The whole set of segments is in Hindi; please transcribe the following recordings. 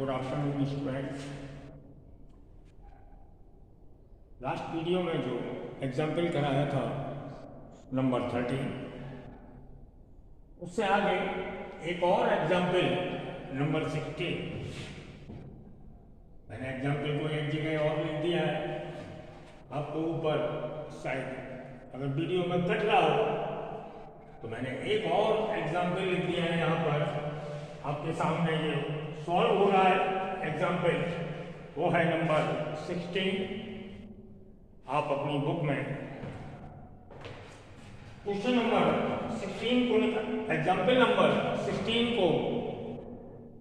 Good afternoon students. Last video में जो एग्जाम्पल कराया था नंबर 13, उससे आगे एक और एग्जाम्पल नंबर 16। मैंने एग्जाम्पल को एक जगह और लिख दिया है, आपको ऊपर शायद अगर वीडियो में कट रहा हो तो मैंने एक और एग्जाम्पल लिख दिया है। यहाँ पर आपके सामने ये सॉल्व हो रहा है एग्जाम्पल, वो है नंबर 16। आप अपनी बुक में क्वेश्चन नंबर 16 को एग्जाम्पल नंबर 16 को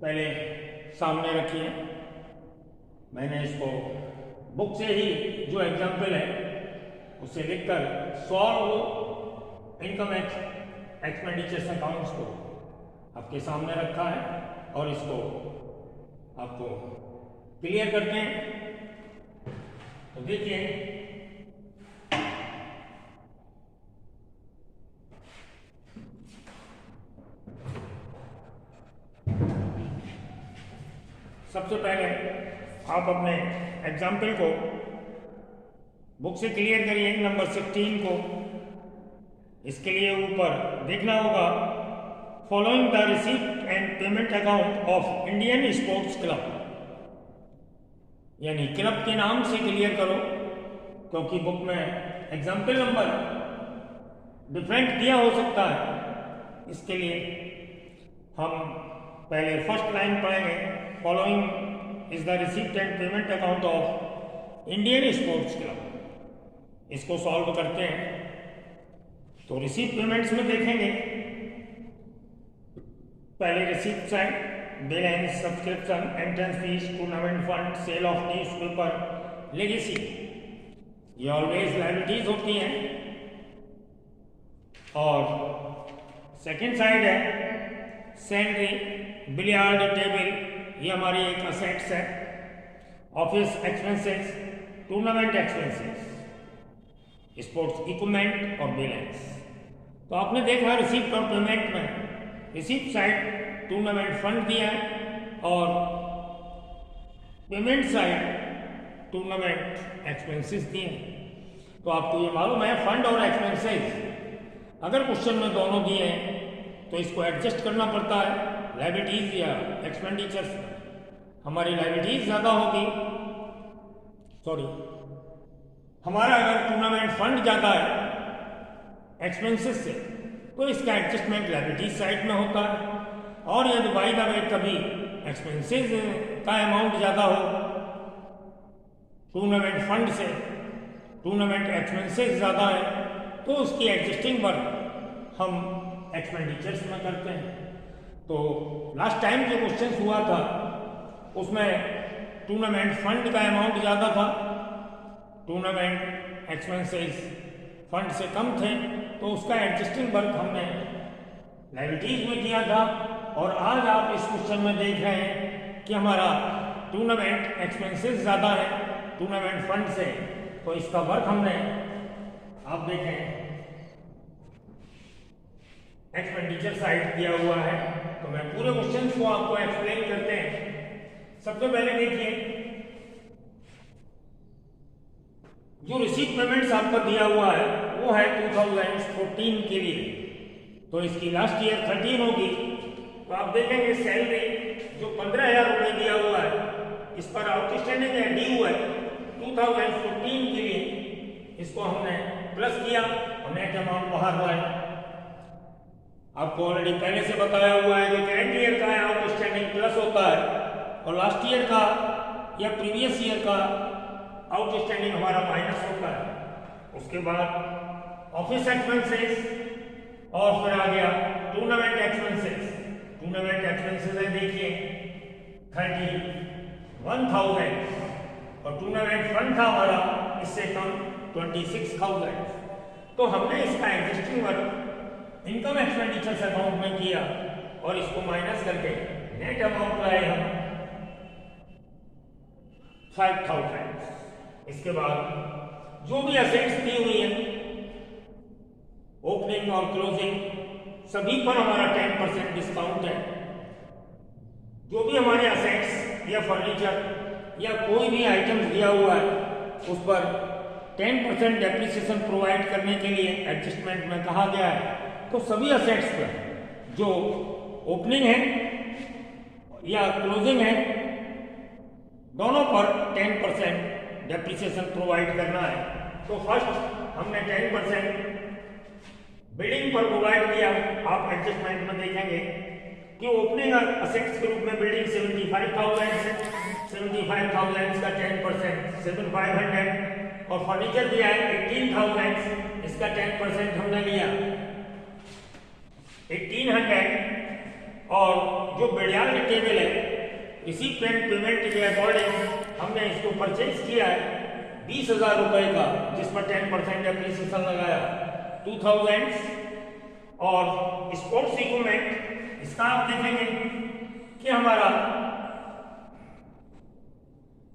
पहले सामने रखिए। मैंने इसको बुक से ही जो एग्जाम्पल है उसे लिखकर सॉल्व इनकम एक्सपेंडिचर्स अकाउंट्स को आपके सामने रखा है और इसको आपको क्लियर करते हैं। तो देखिए, सबसे पहले आप अपने एग्जाम्पल को बुक से क्लियर करिए नंबर 16 को। इसके लिए ऊपर देखना होगा following the receipt and payment account of Indian sports club, यानी क्लब के नाम से क्लियर करो, क्योंकि बुक में एग्जाम्पल नंबर डिफरेंट दिया हो सकता है। इसके लिए हम पहले फर्स्ट लाइन पढ़ेंगे, following is the receipt and payment account of Indian sports club. इसको सॉल्व करते हैं तो रिसीप्ट पेमेंट्स में देखेंगे पहले receipt side, balance, subscription, entrance fees, tournament fund, sale of newspaper, legacy, ये ऑलवेज लायबिलिटीज होती हैं। और सेकंड साइड है सैलरी, बिलियार्ड टेबल, ये हमारी एक असेट्स है। Office expenses, tournament expenses, sports equipment और बैलेंस। तो आपने देखा रिसीप्ट और पेमेंट में रिसीप्ट साइड टूर्नामेंट फंड दिया है और पेमेंट साइड टूर्नामेंट एक्सपेंसेस दिए हैं। तो आपको ये मालूम है फंड और एक्सपेंसेस अगर क्वेश्चन में दोनों दिए हैं तो इसको एडजस्ट करना पड़ता है। लायबिलिटीज या एक्सपेंडिचर्स, हमारी लायबिलिटीज ज़्यादा होगी, हमारा अगर टूर्नामेंट फंड ज़्यादा है एक्सपेंसेस से, तो इसका एडजस्टमेंट लायबिलिटीज साइड में होता है। और यदि बाय द वे कभी एक्सपेंसेस का अमाउंट ज़्यादा हो टूर्नामेंट फंड से, टूर्नामेंट एक्सपेंसेस ज़्यादा है, तो उसकी एडजस्टिंग वर्क हम एक्सपेंडिचर्स में करते हैं। तो लास्ट टाइम जो क्वेश्चन हुआ था उसमें टूर्नामेंट फंड का अमाउंट ज़्यादा था, टूर्नामेंट एक्सपेंसेस फंड से कम थे, तो उसका एडजस्टिंग वर्क हमने लायबिलिटीज में किया था। और आज आप इस क्वेश्चन में देख रहे हैं कि हमारा टूर्नामेंट एक्सपेंसेस ज़्यादा है टूर्नामेंट फंड से, तो इसका वर्क हमने, आप देखें, एक्सपेंडिचर साइड किया हुआ है। तो मैं पूरे क्वेश्चन को आपको एक्सप्लेन करते हैं। सबसे पहले देखिए, जो रिसीप्ट पेमेंट्स आपका दिया हुआ है वो है 2014 के लिए, तो इसकी लास्ट ईयर 13 होगी। तो आप देखेंगे सैलरी जो 15,000 रुपये दिया हुआ है, इस पर आउटस्टैंडिंग है ड्यू है 2014 के लिए, इसको हमने प्लस किया और नेट अमाउंट बाहर आया। आपको ऑलरेडी पहले से बताया हुआ है जो करंट ईयर का है आउटस्टैंडिंग प्लस होता है और लास्ट ईयर का या प्रीवियस ईयर का आउटस्टैंडिंग हमारा माइनस होता है। उसके बाद ऑफिस एक्सपेंसेस और फिर आ गया टूर्नामेंट एक्सपेंसेस। टूर्नामेंट एक्सपेंसेस है देखिए 31,000 और टूर्नामेंट फंड था हमारा इससे कम 26,000। तो हमने इसका adjusting work income expenditures account में किया और इसको माइनस करके नेट अमाउंट लाए हम 5,000। इसके बाद जो भी असेट्स दी हुई हैं ओपनिंग और क्लोजिंग सभी पर हमारा 10% डिस्काउंट है। जो भी हमारे असेट्स या फर्नीचर या कोई भी आइटम दिया हुआ है उस पर 10% डेप्रिसिएशन प्रोवाइड करने के लिए एडजस्टमेंट में कहा गया है। तो सभी असेट्स पर जो ओपनिंग है या क्लोजिंग है दोनों पर 10% डेप्रिसिएशन प्रोवाइड करना है। तो फर्स्ट हमने 10% बिल्डिंग पर प्रोवाइड किया। आप एडजस्टमेंट में देखेंगे कि ओपनिंग असेट्स के रूप में बिल्डिंग 75,000 है, 75,000 का 10% 7,500 और फर्नीचर दिया है 18,000, इसका 10% हमने लिया 1,800 और जो बिडियाल टेबल है रिसीप्ट एंड पेमेंट के अकॉर्डिंग हमने इसको परचेज किया है 20,000 रुपए का, जिस पर 10% एप्रिसिएशन लगाया 2,000 और स्पोर्ट्स इक्विपमेंट इसका आप देखेंगे कि हमारा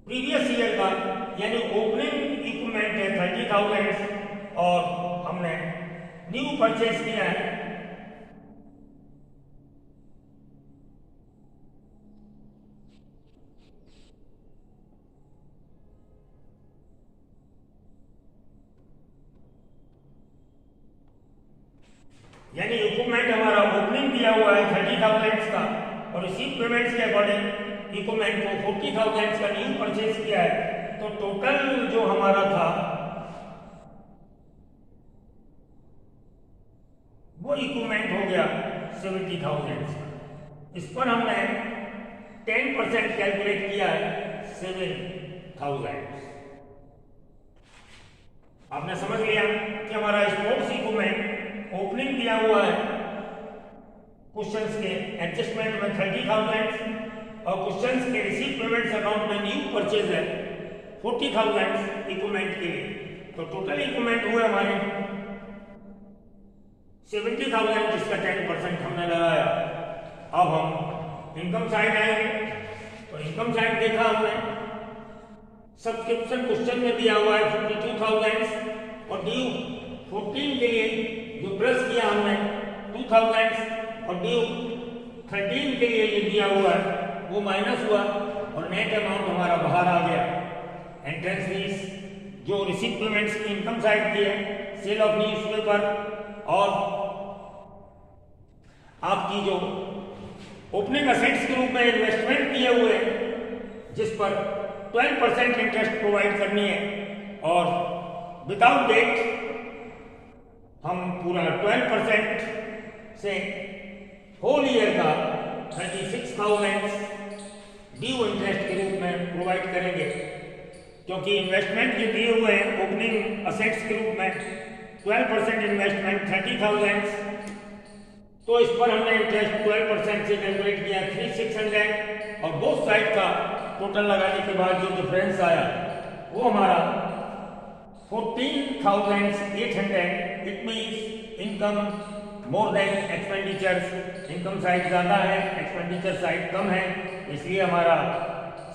प्रीवियस ईयर का यानी ओपनिंग इक्विपमेंट है 30,000 और हमने न्यू परचेज किया है यानी इक्विपमेंट हमारा ओपनिंग दिया हुआ है 30,000 का और रिसीव पेमेंट्स के अकॉर्डिंग इक्विपमेंट को 40,000 का न्यू परचेज किया है। तो टोटल जो हमारा था वो इक्विपमेंट हो गया 70,000। इस पर हमने 10% कैलकुलेट किया है 7,000। आपने समझ लिया कि हमारा स्पोर्ट्स इक्विपमेंट ओपनिंग दिया हुआ है क्वेश्चंस के एडजस्टमेंट में 30,000 और क्वेश्चंस के रिसीव पेमेंट्स अकाउंट में न्यू परचेज है 40,000 इक्विपमेंट के लिए। तो टोटल इक्विपमेंट हुए हमारे 70,000 जिसका 10% हमने लगाया। अब हम इनकम साइड आएंगे तो इनकम साइड देखा हमने सब्सक्रिप्शन क्वेश्चन में दिया हुआ है 52,000 और ड्यू 14 के लिए जो प्लस किया हमने 2,000 और ड्यू 13 के लिए जो दिया हुआ है वो माइनस हुआ और नेट अमाउंट हमारा बाहर आ गया। एंट्रेंस फीस जो रिसीव पेमेंट्स की इनकम साइड की है, सेल ऑफ न्यूज़पेपर और आपकी जो ओपनिंग असेट्स के रूप में इन्वेस्टमेंट किए हुए हैं जिस पर 12% इंटरेस्ट प्रोवाइड करनी है और विदाउट डेट हम पूरा 12% से होल ईयर का 36,000 ड्यू इंटरेस्ट के रूप में प्रोवाइड करेंगे, क्योंकि इन्वेस्टमेंट जो दिए हुए हैं ओपनिंग असेट्स के रूप में 12% इन्वेस्टमेंट 30,000, तो इस पर हमने इंटरेस्ट 12% से कैलकुलेट किया 3,600 और बोथ साइड का टोटल लगाने के बाद जो डिफरेंस आया वो हमारा 14,800। It means income more than expenditures. Income side ज़्यादा है, एक्सपेंडिचर साइड कम है, इसलिए हमारा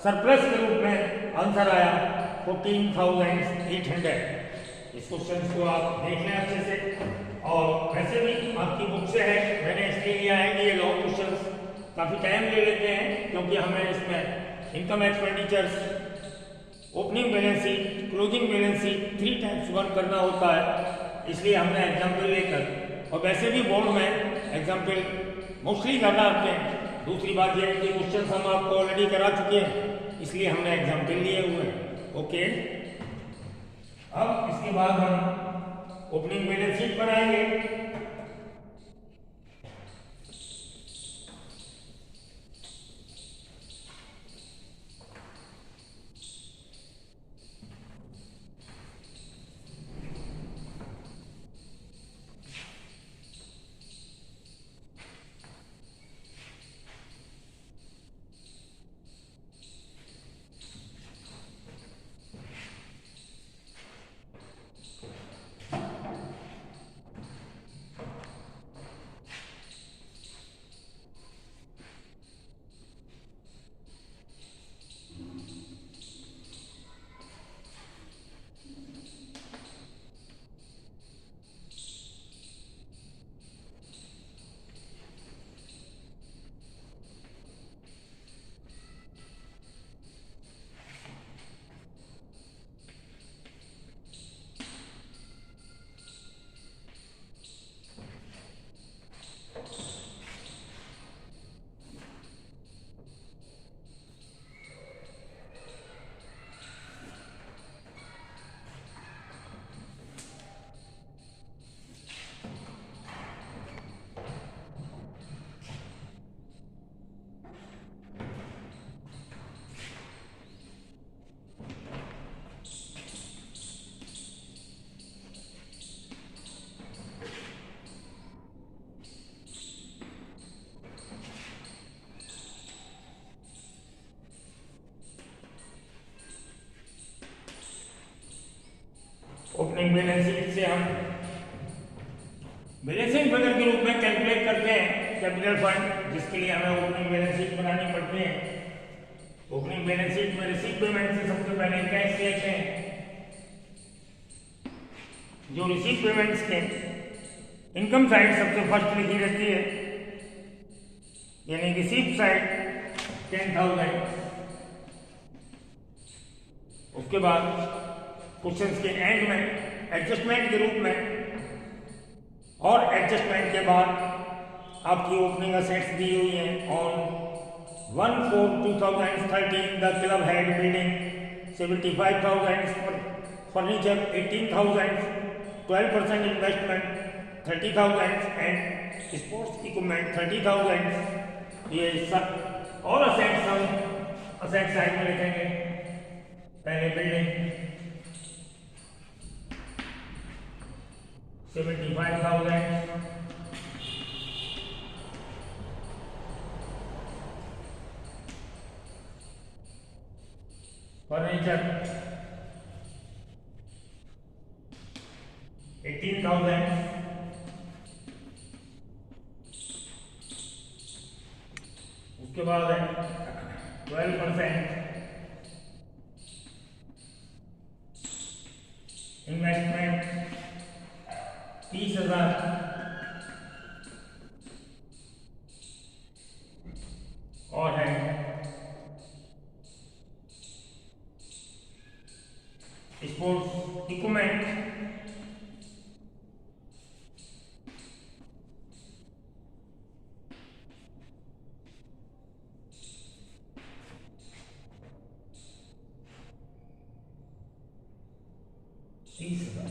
सरप्लस के रूप में आंसर आया 14,800। इस क्वेश्चन को आप देख लें अच्छे से। और वैसे भी आपकी बुक से है, मैंने इसलिए लिया है कि ये लॉन्ग क्वेश्चन काफ़ी टाइम ले लेते हैं, क्योंकि हमें इसमें income expenditures, opening balance sheet, closing balance sheet 3 times work करना होता है, इसलिए हमने एग्जाम्पल लेकर। और वैसे भी बोर्ड में एग्जाम्पल मोस्टली कराते हैं। दूसरी बात यह है कि क्वेश्चन हम आपको ऑलरेडी करा चुके हैं, इसलिए हमने एग्जाम्पल लिए हुए हैं। ओके, अब इसके बाद हम ओपनिंग बैलेंस शीट बनाएंगे। ओपनिंग बैलेंस शीट से हम बैलेंसिंग फिगर के रूप में कैलकुलेट करते हैं कैपिटल फंड, जिसके लिए हमें ओपनिंग बैलेंस शीट बनानी पड़ती है। ओपनिंग बैलेंस शीट में रिसीव पेमेंट से सबसे पहले कैश लेते हैं। जो रिसीव पेमेंट्स के इनकम साइड सबसे फर्स्ट लिखी रहती है, यानी रिसीव साइड 10,000। उसके बाद क्वेश्चंस के एंड में एडजस्टमेंट के रूप में, और एडजस्टमेंट के बाद आपकी ओपनिंग असेट्स दी हुई हैं। On 1/4/2013 the club had building 75,000, furniture 18,000, 12% investment 30,000 and sports equipment 30,000। ये सब और असेट्स हम असेट साइड में लिखेंगे। पहले बिल्डिंग 75,000, फर्नीचर 18,000, उसके बाद है 12% इन्वेस्टमेंट 30,000, और है स्पोर्ट्स इक्विपमेंट 30,000।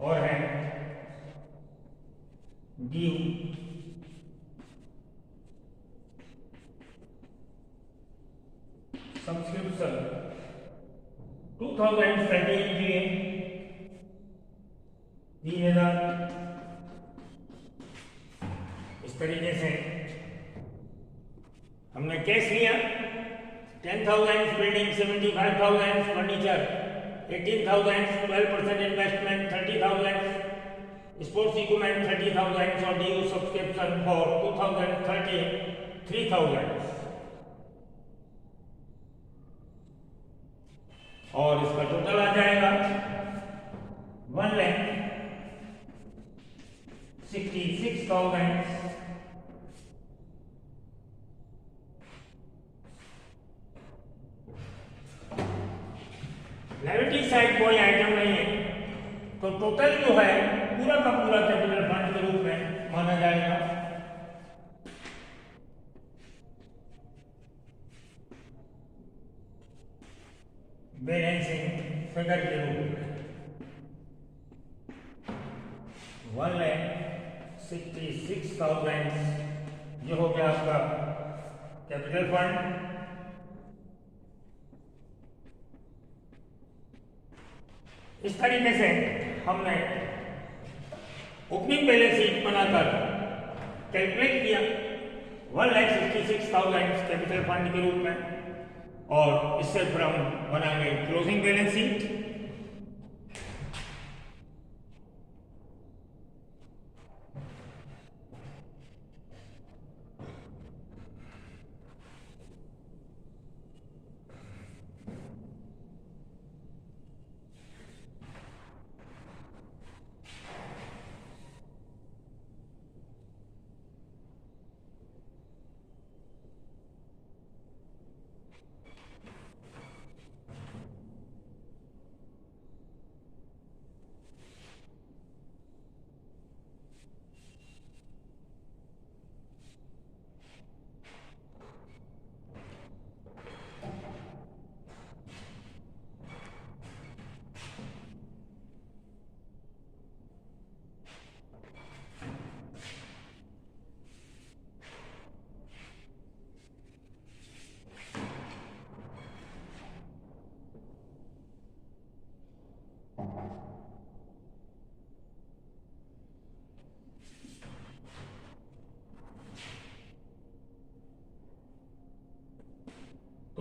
और है ड्यू 2013 के लिए 3,000। इस तरीके से हमने कैश लिया 10,000 building, 75,000 furniture, 18,000, 12% investment 30,000, sports equipment 30,000 और ड्यू सब्सक्रिप्शन फॉर 2013 3,000। और इसका टोटल आ जाएगा 1,66,000। लायबिलिटी साइड कोई आइटम नहीं है, तो टोटल जो है पूरा का पूरा कैपिटल फंड के रूप में माना जाएगा। बैलेंसिंग फिगर के रूप में 1,66,000 जो हो गया आपका कैपिटल फंड। इस तरीके से हमने ओपनिंग बैलेंस शीट बनाकर कैलकुलेट किया 1,66,000 कैपिटल फंड के रूप में, और इससे फिर हम बनाएंगे क्लोजिंग बैलेंस शीट।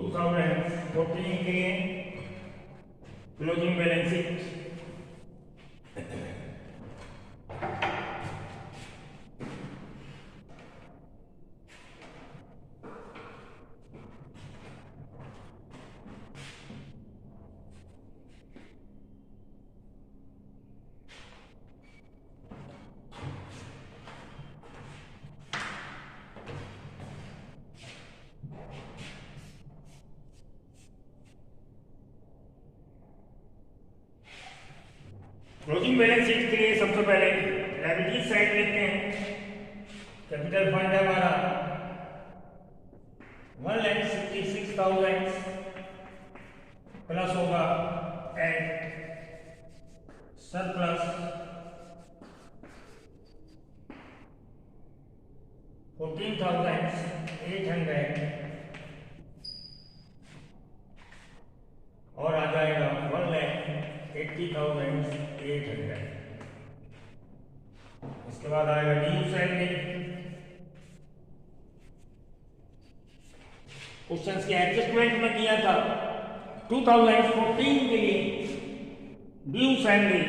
2014 के लिए closing balance sheet. Closing balance sheet के लिए सबसे पहले लायबिलिटीज साइड देखते हैं। कैपिटल फंड है हमारा 1,66,000 प्लस होगा एट सरप्लस 14,800 और आ जाएगा 1,80,800। इसके बाद आएगा ड्यू सैलरी। क्वेश्चन के एडजस्टमेंट में किया था 2014 के लिए ड्यू सैलरी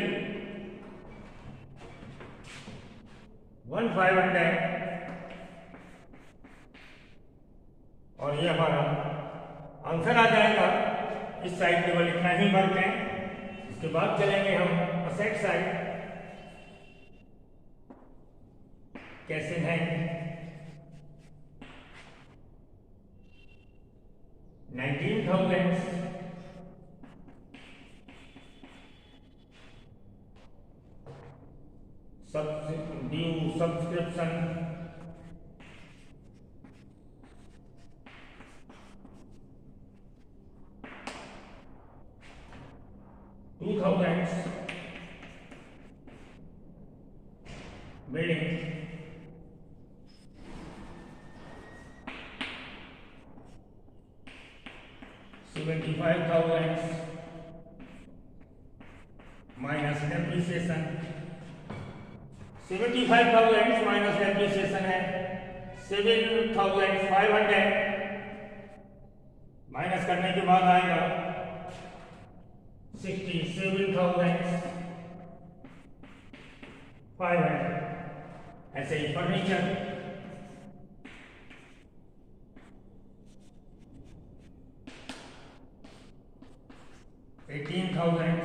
1,500 और ये हमारा आंसर आ जाएगा। इस साइड केवल इतना ही वर्क है। इसके बाद चलेंगे हम असेट साइड। कैसे हैं 19,000 due subscription 2,000 building 75,000 minus depreciation 75,000 minus depreciation है 7,500 माइनस करने के बाद आएगा 67,500। ऐसे ही फर्नीचर 18,000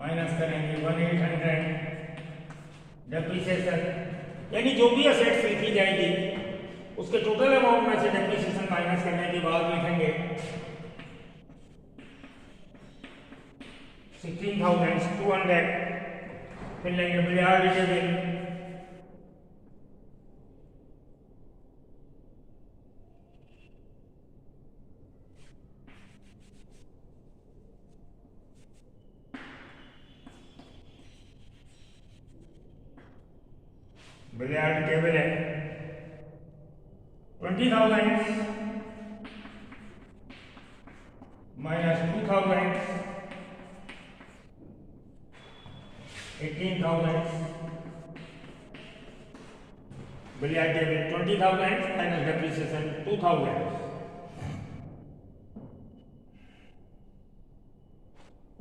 माइनस करेंगे 1,800 डेप्रिसिएशन, यानी जो भी असेट्स लिखी जाएगी उसके टोटल अमाउंट में से डेप्रिसिएशन माइनस करने के बाद लिखेंगे 16,200। फिर लेंगे ब्याज टेबल बिलियर्ड टेबल है 20,000 minus 2,000 18,000 billiard table 20,000 minus depreciation 2,000।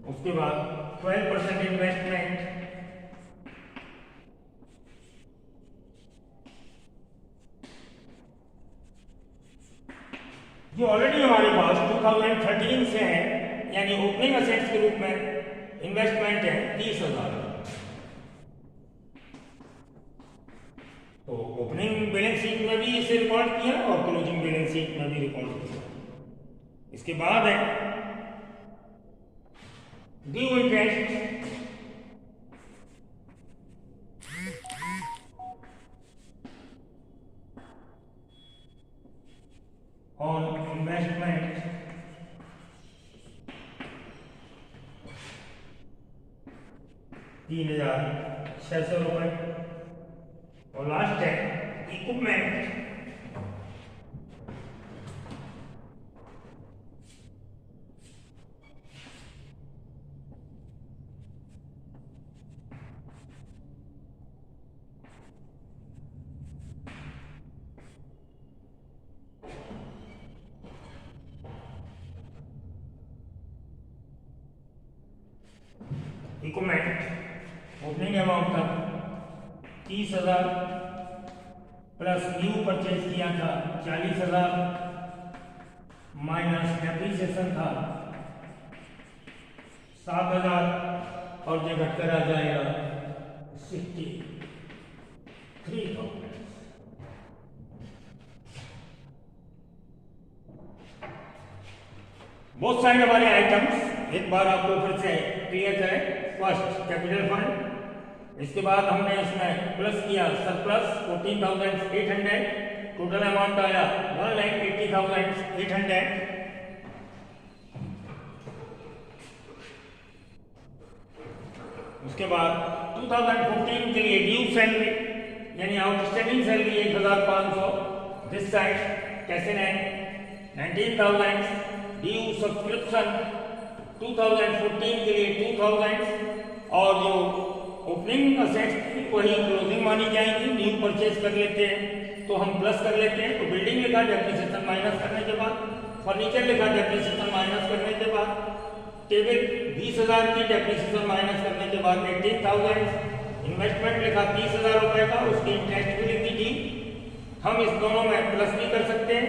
उसके बाद 12% इन्वेस्टमेंट जो ऑलरेडी हमारे पास 2013 से है, यानी ओपनिंग असेट्स के रूप में इन्वेस्टमेंट है 30,000। तो ओपनिंग बैलेंस शीट में भी इसे रिकॉर्ड किया और क्लोजिंग बैलेंस शीट में भी रिकॉर्ड किया। इसके बाद है ड्यू इंटरेस्ट ऑन इन्वेस्टमेंट 3,600 रुपए। और लास्ट है इक्विपमेंट इक्विपमेंट ओपनिंग अमाउंट था 30,000 प्लस न्यू परचेज किया था 40,000 माइनस डेप्रिसिएशन था 7,000 और जो घटकर आ जाएगा 63,000। बहुत सारे हमारे आइटम्स एक बार आपको फिर से क्लियर करें। फर्स्ट कैपिटल फंड, इसके बाद हमने इसमें प्लस किया सरप्लस 14,800, टोटल अमाउंट आया 1,80,800। उसके बाद 2014 के लिए ड्यू सैलरी यानी आउटस्टैंडिंग सैलरी 1,500, दिस साइड कैसे 19,000, ड्यू सब्सक्रिप्शन 2014 के लिए 2,000 और जो ओपनिंग असेट्स थी वही क्लोजिंग मानी जाएंगी। न्यू परचेज कर लेते हैं तो हम प्लस कर लेते हैं, तो बिल्डिंग लिखा डेप्रिसिएशन माइनस करने के बाद, फर्नीचर लिखा डेप्रिसिएशन माइनस करने के बाद, टेबल 20,000 की डेप्रिसिएशन माइनस करने के बाद 18,000, इन्वेस्टमेंट लिखा 30,000 रुपए का, उसकी इंटरेस्ट भी लिख दी। हम इस दोनों में प्लस भी कर सकते हैं,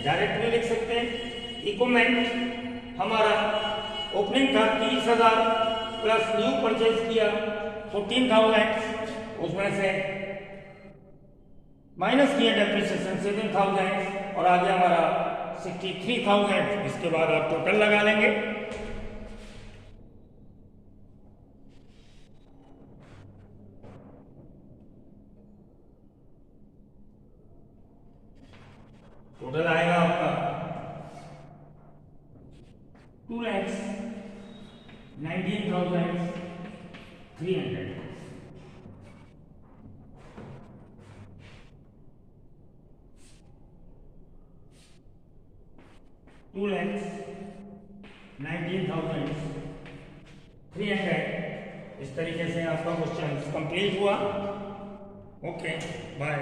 डायरेक्ट भी लिख सकते हैं। इक्विपमेंट हमारा ओपनिंग था 30,000 प्लस न्यू परचेज किया 14,000, उसमें से माइनस किया डेप्रिसिएशन 7,000 और आगे हमारा 63,000। इसके बाद आप टोटल लगा लेंगे। टोटल आएगा आपका 2,19,300। 2,19,300। इस तरीके से आपका क्वेश्चन कंप्लीट हुआ। Okay bye.